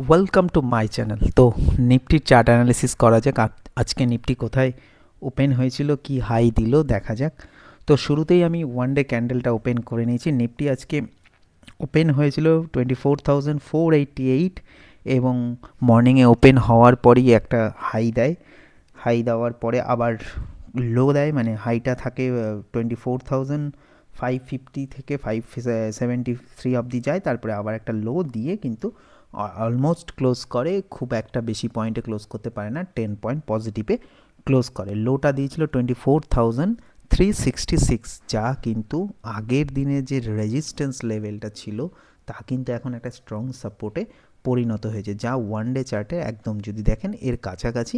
Welcome to my channel. তো নিফটির chart analysis করা যাক। আজকে নিফটি কোথায় ওপেন হয়েছিল, কি হাই দিল দেখা যাক। তো শুরুতেই আমি ওয়ান ডে ক্যান্ডেলটা ওপেন করে নিয়েছি। নিফটি আজকে ওপেন হয়েছিল 24,488 এবং মর্নিংয়ে ওপেন হওয়ার পরই একটা হাই দেয়। হাই দেওয়ার পরে আবার লো দেয়, মানে হাইটা থাকে 24,550 থেকে 573 অবধি যায়, তারপরে আবার একটা লো দিয়ে কিন্তু অলমোস্ট ক্লোজ করে। খুব একটা বেশি পয়েন্টে ক্লোজ করতে পারে না, 10 পয়েন্ট পজিটিভে ক্লোজ করে। লোটা দিয়েছিল 24,366, যা কিন্তু আগের দিনে যে রেজিস্ট্যান্স লেভেলটা ছিল তা কিন্তু এখন একটা স্ট্রং সাপোর্টে পরিণত হয়েছে, যা ওয়ান ডে চার্টে একদম যদি দেখেন এর কাছাকাছি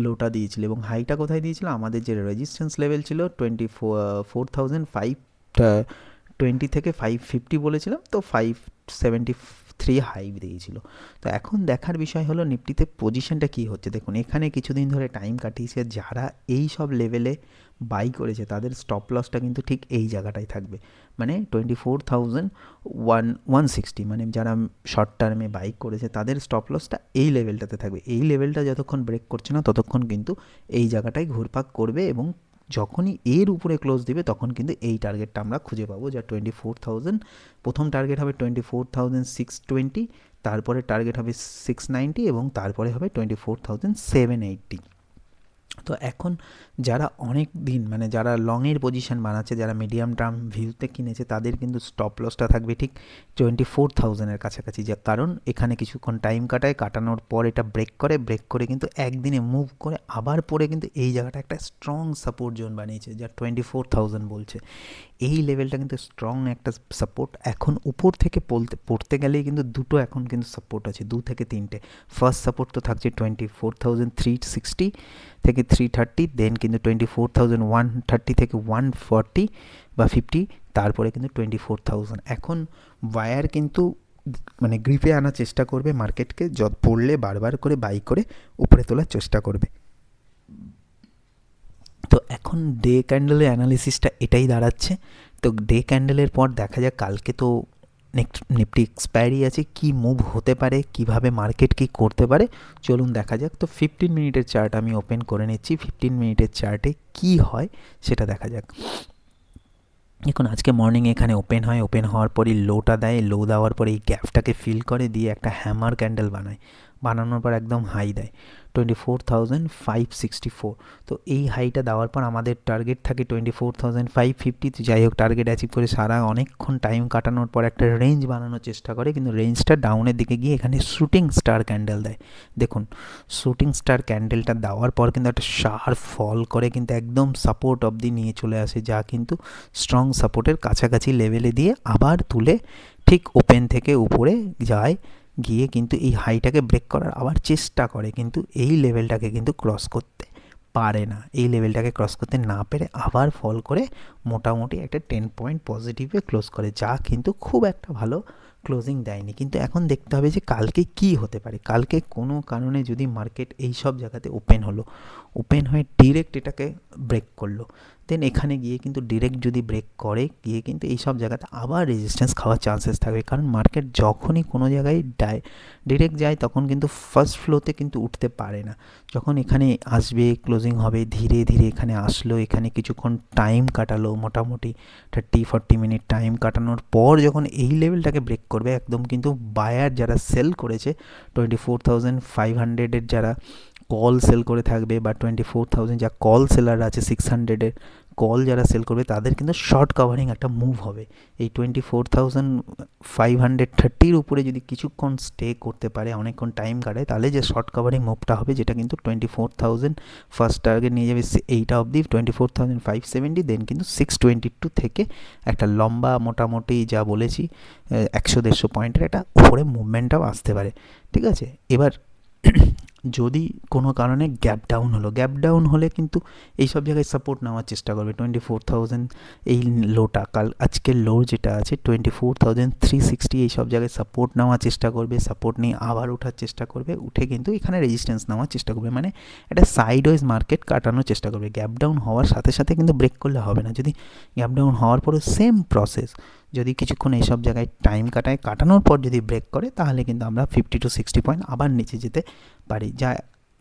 লোটা দিয়েছিল। এবং হাইটা কোথায় দিয়েছিল, আমাদের যে রেজিস্ট্যান্স লেভেল ছিল 4,520 থেকে 550 বলেছিলাম, তো 573 হাই দিয়েছিল। তো এখন দেখার বিষয় হলো নিফটিতে পজিশনটা কী হচ্ছে। দেখুন এখানে কিছুদিন ধরে টাইম কাটিয়েছে, যারা এই সব লেভেলে বাই করেছে তাদের স্টপ লসটা কিন্তু ঠিক এই জায়গাটায় থাকবে, মানে 24,160, মানে যারা শর্ট টার্মে বাই করেছে তাদের স্টপ লসটা এই লেভেলটাতে থাকবে। এই লেভেলটা যতক্ষণ ব্রেক করছে না ততক্ষণ কিন্তু এই জায়গাটায় ঘুরপাক করবে, এবং যখনই এর উপরে ক্লোজ দিবে তখন কিন্তু এই টার্গেটটা আমরা খুঁজে পাবো, যা 24,000। প্রথম টার্গেট হবে 24,620, তারপরে টার্গেট হবে 690 এবং তারপরে হবে 24,780। তো এখন যারা অনেক দিন, মানে যারা লংয়ের পজিশন বানাচ্ছে, যারা মিডিয়াম টার্ম ভিউতে কিনেছে, তাদের কিন্তু স্টপ লসটা থাকবে ঠিক 24,000-এর কাছাকাছি। যা কারণ এখানে কিছুক্ষণ টাইম কাটানোর পর এটা ব্রেক করে কিন্তু একদিনে মুভ করে আবার পরে কিন্তু এই জায়গাটা একটা স্ট্রং সাপোর্ট জোন বানিয়েছে, যা 24,000 বলছে। এই লেভেলটা কিন্তু স্ট্রং একটা সাপোর্ট। এখন উপর থেকে পড়তে গেলেই কিন্তু দুটো এখন কিন্তু সাপোর্ট আছে, 2 থেকে 3টে। ফার্স্ট সাপোর্ট তো থাকছে 24,360 থেকে 330, দেন কিন্তু 24,130 থেকে 140 বা 50, তারপরে কিন্তু 24,000। এখন বায়ার কিন্তু মানে গ্রিপে আনার চেষ্টা করবে মার্কেটকে, পড়লে বারবার করে বাই করে উপরে তোলার চেষ্টা করবে। তো এখন ডে ক্যান্ডেলের অ্যানালিসিসটা এটাই দাঁড়াচ্ছে। তো ডে ক্যান্ডেলের পর দেখা যাক, কালকে তো নিফটি এক্সপায়ারি আছে, কি মুভ হতে পারে, কিভাবে মার্কেট কি করতে পারে, চলুন দেখা যাক। তো 15 মিনিটের চার্ট আমি ওপেন করে নিচ্ছি। 15 মিনিটের চার্টে কি হয় সেটা দেখা যাক। দেখুন আজকে মর্নিংয়ে এখানে ওপেন হয়, ওপেন হওয়ার পরই লোটা দেয়, লো দেওয়ার পরে এই গ্যাপটাকে ফিল করে দিয়ে একটা হ্যামার ক্যান্ডেল বানায়, বানানোর পর একদম হাই দেয় 24,564। তো এই হাইটা দেওয়ার পর আমাদের টার্গেট থাকে 24,550। যাই হোক, টার্গেট অ্যাচিভ করে সারা অনেকক্ষণ টাইম কাটানোর পর একটা রেঞ্জ বানানোর চেষ্টা করে, কিন্তু রেঞ্জটা ডাউনের দিকে গিয়ে এখানে শুটিং স্টার ক্যান্ডেল দেয়। দেখুন শুটিং স্টার ক্যান্ডেলটা দেওয়ার পর কিন্তু একটা শার্প ফল করে কিন্তু একদম সাপোর্ট অবধি নিয়ে চলে আসে, যা কিন্তু স্ট্রং সাপোর্টের কাছাকাছি লেভেলে দিয়ে আবার তুলে ঠিক ওপেন থেকে উপরে যায়, গিয়ে কিন্তু এই হাইটাকে ব্রেক করার আবার চেষ্টা করে, কিন্তু এই লেভেলটাকে কিন্তু ক্রস করতে পারে না। এই লেভেলটাকে ক্রস করতে না পেরে আবার ফল করে মোটামুটি একটা 10 পয়েন্ট পজিটিভে ক্লোজ করে, যা কিন্তু খুব একটা ভালো ক্লোজিং দেয়নি। কিন্তু এখন দেখতে হবে যে কালকে কি হতে পারে। কালকে কোনো কারণে যদি মার্কেট এই সব জায়গাতে ওপেন হলো, ওপেন হয়ে ডিরেক্ট এটাকে ব্রেক করলো, দেন এখানে গিয়ে কিন্তু ডিরেক্ট যদি ব্রেক করে গিয়ে কিন্তু এই সব জায়গাতে আবার রেজিস্ট্যান্স খাওয়ার চান্সেস থাকবে। কারণ মার্কেট যখনই কোনো জায়গায় ডিরেক্ট যায় তখন কিন্তু ফার্স্ট ফ্লোতে কিন্তু উঠতে পারে না। যখন এখানে আসবে, ক্লোজিং হবে, ধীরে ধীরে এখানে আসলো, এখানে কিছুক্ষণ টাইম কাটালো, মোটামুটি 30-40 মিনিট টাইম কাটানোর পর যখন এই লেভেলটাকে ব্রেক করবে, একদম কিন্তু বায়ার যারা সেল করেছে 24,500-এর যারা কল সেল করে থাকবে, বা 24,000 যা কল সেলার আছে 600-এর কল যারা সেল করবে, তাদের কিন্তু শর্ট কাভারিং একটা মুভ হবে। এই 24,530-র উপরে যদি কিছুক্ষণ স্টে করতে পারে, অনেকক্ষণ টাইম কাটায়, তাহলে যে শর্ট কাভারিং মুভটা হবে, যেটা কিন্তু 24,000 ফার্স্ট টার্গেট নিয়ে যাবে এইটা অবধি 24,570, দেন কিন্তু 622 থেকে একটা লম্বা মোটামুটি যা বলেছি 100-150 পয়েন্টের একটা উপরে মুভমেন্টটাও আসতে পারে। ঠিক আছে, এবার যদি কোনো কারণে গ্যাপ ডাউন হলে কিন্তু এইসব জায়গায় সাপোর্ট নেওয়ার চেষ্টা করবে 24,000। এই লোটা আজকের লো যেটা আছে 24,360, এইসব জায়গায় সাপোর্ট নেওয়ার চেষ্টা করবে, সাপোর্ট নিয়ে আবার ওঠার চেষ্টা করবে, উঠে কিন্তু এখানে রেজিস্ট্যান্স নেওয়ার চেষ্টা করবে, মানে একটা সাইড ওয়াইজ মার্কেট কাটানোর চেষ্টা করবে। গ্যাপ ডাউন হওয়ার সাথে সাথে কিন্তু ব্রেক করলে হবে না। যদি গ্যাপ ডাউন হওয়ার পরে সেম প্রসেস, যদি কিছুক্ষণ এইসব জায়গায় টাইম কাটায়, কাটানোর পর যদি ব্রেক করে, তাহলে কিন্তু আমরা 50 to 60 পয়েন্ট আবার নিচে যেতে পারি, যা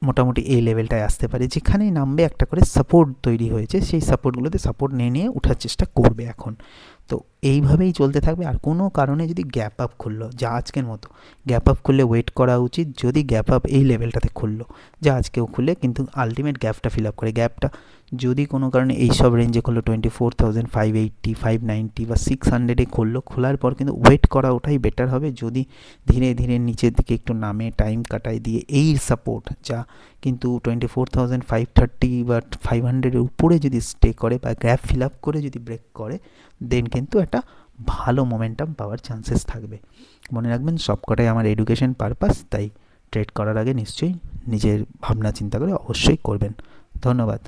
মোটামুটি এই লেভেলটায় আসতে পারে। যেখানেই নামবে একটা করে সাপোর্ট তৈরি হয়েছে, সেই সাপোর্টগুলোতে সাপোর্ট নিয়ে নিয়ে ওঠার চেষ্টা করবে এখন। তো এইভাবেই চলতে থাকবে। আর কোনো কারণে যদি গ্যাপ আপ খুললো, যা আজকের মতো গ্যাপ আপ খুললে ওয়েট করা উচিত। যদি গ্যাপ আপ এই লেভেলটাতে খুললো, যা আজকেও খুলে কিন্তু আলটিমেট গ্যাপটা ফিল আপ করে, গ্যাপটা যদি কোনো কারণে এই সব রেঞ্জে খুললো 24,580, 590 বা 600-এ খুললো, খোলার পর কিন্তু ওয়েট করা ওটাই বেটার হবে। যদি ধীরে ধীরে নিচের দিকে একটু নামে, টাইম কাটায় দিয়ে এই সাপোর্ট, যা কিন্তু 24,530 বা 500-এর উপরে যদি স্টে করে বা গ্যাপ ফিল আপ করে যদি ব্রেক করে, দেন কিন্তু একটা ভালো মোমেন্টাম পাওয়ার চান্সেস থাকবে। মনে রাখবেন, সবকটাই আমার এডুকেশন পারপাস, তাই ট্রেড করার আগে নিশ্চয়ই নিজের ভাবনা চিন্তা করে অবশ্যই করবেন। ধন্যবাদ।